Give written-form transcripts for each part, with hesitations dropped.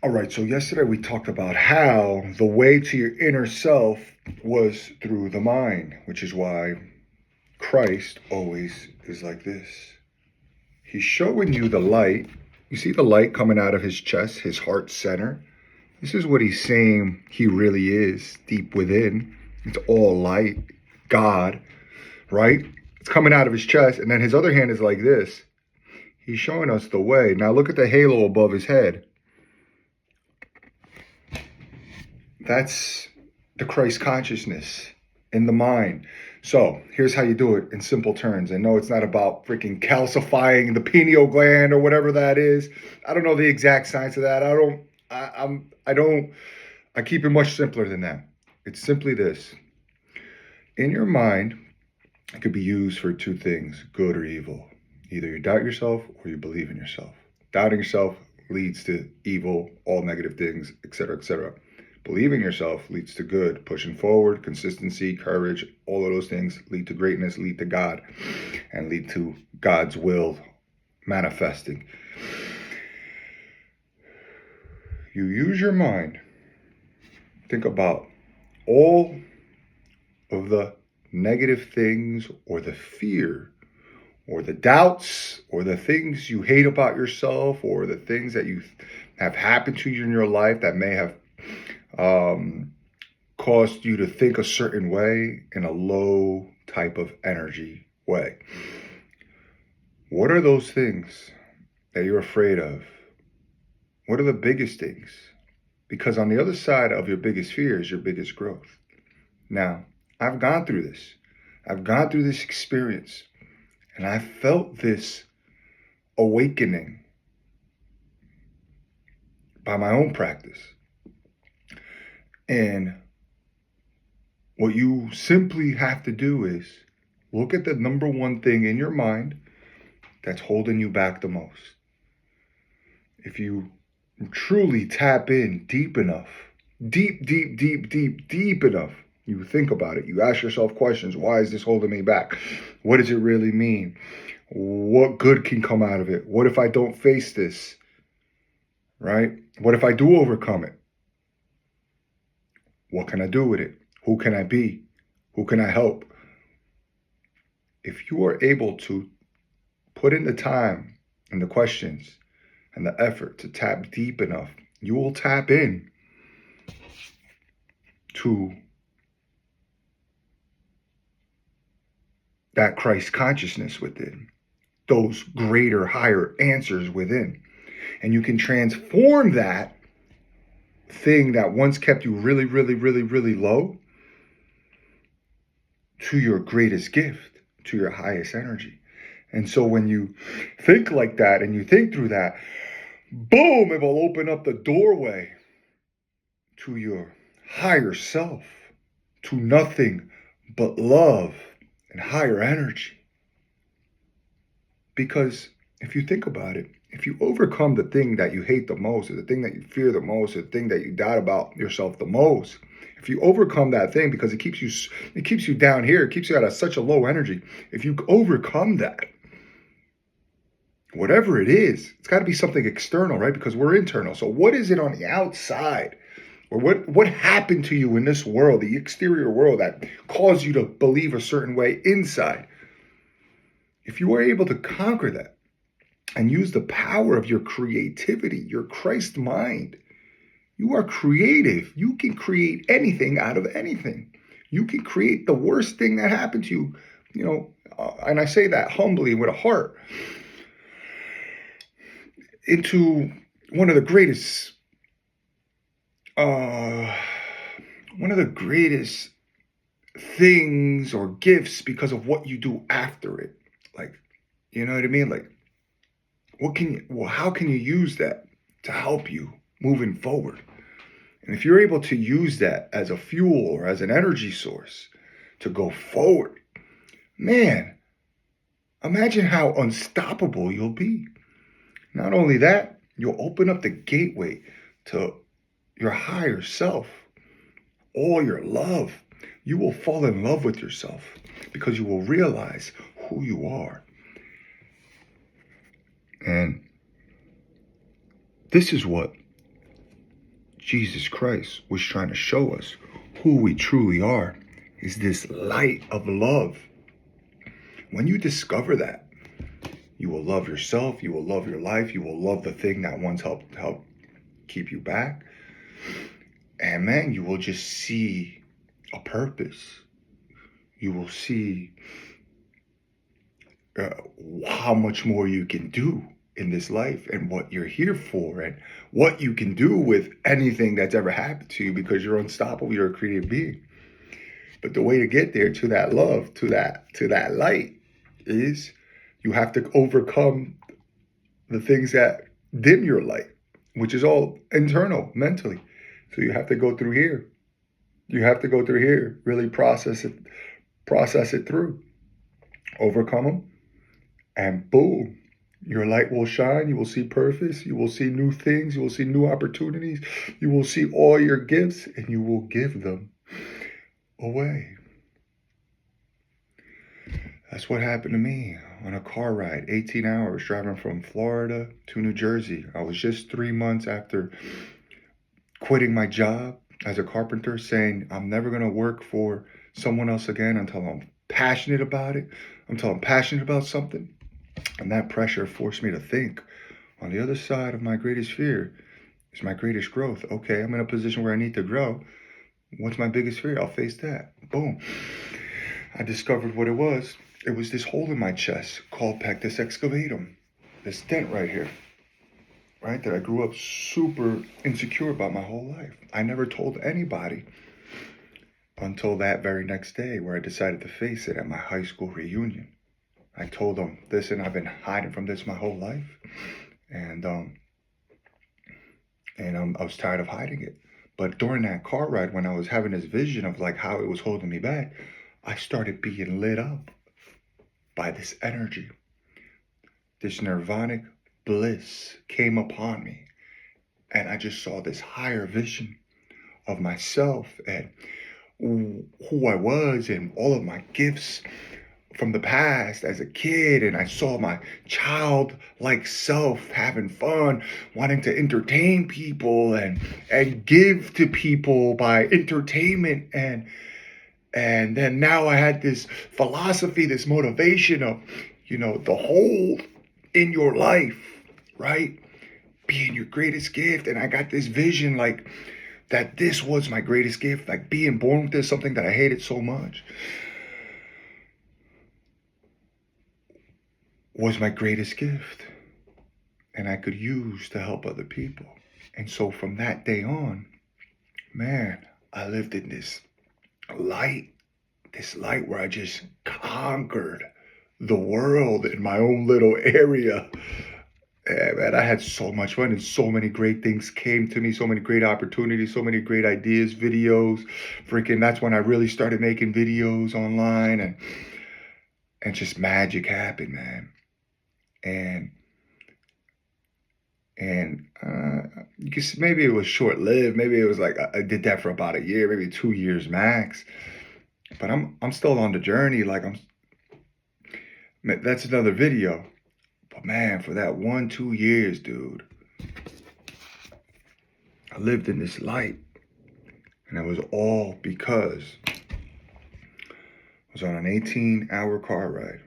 All right, so yesterday we talked about how the way to your inner self was through the mind, which is why Christ always is like this. He's showing you the light. You see the light coming out of his chest, his heart center. This is what he's saying he really is deep within. It's all light, God, right? It's coming out of his chest, and then his other hand is like this. He's showing us the way. Now look at the halo above his head. That's the Christ consciousness in the mind. So here's how you do it in simple terms. I know it's not about freaking calcifying the pineal gland or whatever that is. I don't know the exact science of that. I keep it much simpler than that. It's simply this. In your mind, it could be used for two things, good or evil. Either you doubt yourself or you believe in yourself. Doubting yourself leads to evil, all negative things, etc., etc. Believing yourself leads to good, pushing forward, consistency, courage, all of those things lead to greatness, lead to God, and lead to God's will manifesting. You use your mind. Think about all of the negative things or the fear or the doubts or the things you hate about yourself or the things that you have happened to you in your life that may have caused you to think a certain way in a low type of energy way. What are those things that you're afraid of? What are the biggest things? Because on the other side of your biggest fear is your biggest growth. Now, I've gone through this. I've gone through this experience, and I felt this awakening by my own practice. And what you simply have to do is look at the number one thing in your mind that's holding you back the most. If you truly tap in deep enough, deep enough, you think about it, you ask yourself questions. Why is this holding me back? What does it really mean? What good can come out of it? What if I don't face this? Right? What if I do overcome it? What can I do with it? Who can I be? Who can I help? If you are able to put in the time and the questions and the effort to tap deep enough, you will tap in to that Christ consciousness within, those greater, higher answers within. And you can transform that thing that once kept you really low to your greatest gift, to your highest energy. And so when you think like that and you think through that, boom, it will open up the doorway to your higher self, to nothing but love and higher energy. Because if you think about it, if you overcome the thing that you hate the most, or the thing that you fear the most, or the thing that you doubt about yourself the most, if you overcome that thing, because it keeps you down here, it keeps you at such a low energy. If you overcome that, whatever it is, it's got to be something external, right? Because we're internal. So what is it on the outside? Or what happened to you in this world, the exterior world, that caused you to believe a certain way inside? If you are able to conquer that and use the power of your creativity, your Christ mind, you are creative. You can create anything out of anything. You can create the worst thing that happened to you, and I say that humbly with a heart, into one of the greatest things or gifts because of what you do after it. Like, you know what I mean? Like, how can you use that to help you moving forward? And if you're able to use that as a fuel or as an energy source to go forward, man, imagine how unstoppable you'll be. Not only that, you'll open up the gateway to your higher self, all your love. You will fall in love with yourself because you will realize who you are. And this is what Jesus Christ was trying to show us who we truly are, is this light of love. When you discover that, you will love yourself, you will love your life, you will love the thing that once helped keep you back. And man, you will just see a purpose. You will see how much more you can do in this life and what you're here for and what you can do with anything that's ever happened to you, because you're unstoppable, you're a creative being. But the way to get there, to that love, to that light, is you have to overcome the things that dim your light, which is all internal, mentally. So you have to go through here. You have to go through here, really process it through, overcome them, and boom, your light will shine. You will see purpose. You will see new things. You will see new opportunities. You will see all your gifts, and you will give them away. That's what happened to me on a car ride, 18 hours driving from Florida to New Jersey. I was just 3 months after quitting my job as a carpenter, saying I'm never going to work for someone else again until I'm passionate about it, until I'm passionate about something. And that pressure forced me to think, on the other side of my greatest fear is my greatest growth. Okay, I'm in a position where I need to grow. What's my biggest fear? I'll face that. Boom. I discovered what it was. It was this hole in my chest called pectus excavatum, this dent right here, right? That I grew up super insecure about my whole life. I never told anybody until that very next day, where I decided to face it at my high school reunion. I told them, listen, I've been hiding from this my whole life. And I was tired of hiding it. But during that car ride, when I was having this vision of like how it was holding me back, I started being lit up by this energy. This nirvanic bliss came upon me. And I just saw this higher vision of myself and who I was and all of my gifts from the past as a kid. And I saw my childlike self having fun, wanting to entertain people and give to people by entertainment. And then now I had this philosophy, this motivation of, the whole in your life, right? Being your greatest gift. And I got this vision like that this was my greatest gift, like being born with this, something that I hated so much, was my greatest gift. And I could use to help other people. And so from that day on, man, I lived in this light where I just conquered the world in my own little area. And man, I had so much fun, and so many great things came to me, so many great opportunities, so many great ideas, videos. Freaking, that's when I really started making videos online, and just magic happened, man. And you guess maybe it was short lived. Maybe it was like I did that for about a year, maybe 2 years max. But I'm still on the journey. Like that's another video. But man, for that 1-2 years, dude, I lived in this light, and it was all because I was on an 18-hour car ride,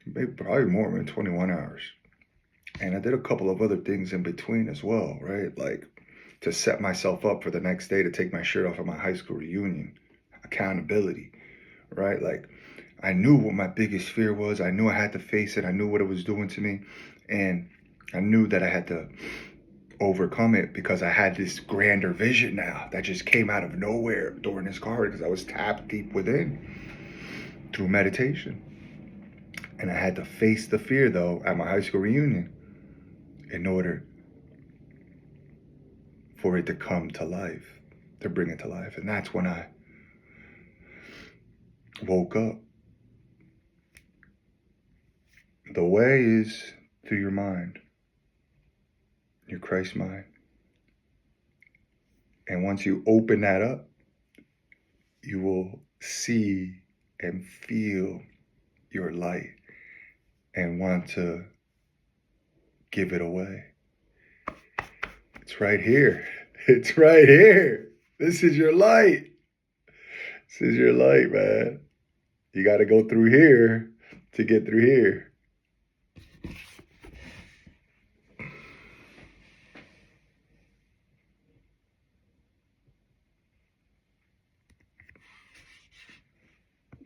maybe probably more than 21 hours. And I did a couple of other things in between as well, right? Like to set myself up for the next day to take my shirt off at my high school reunion. Accountability, right? Like I knew what my biggest fear was. I knew I had to face it. I knew what it was doing to me. And I knew that I had to overcome it, because I had this grander vision now that just came out of nowhere during this car ride, because I was tapped deep within through meditation. And I had to face the fear, though, at my high school reunion in order for it to come to life, to bring it to life. And that's when I woke up. The way is through your mind, your Christ mind. And once you open that up, you will see and feel your light and want to give it away. It's right here. It's right here. This is your light. This is your light, man. You got to go through here to get through here.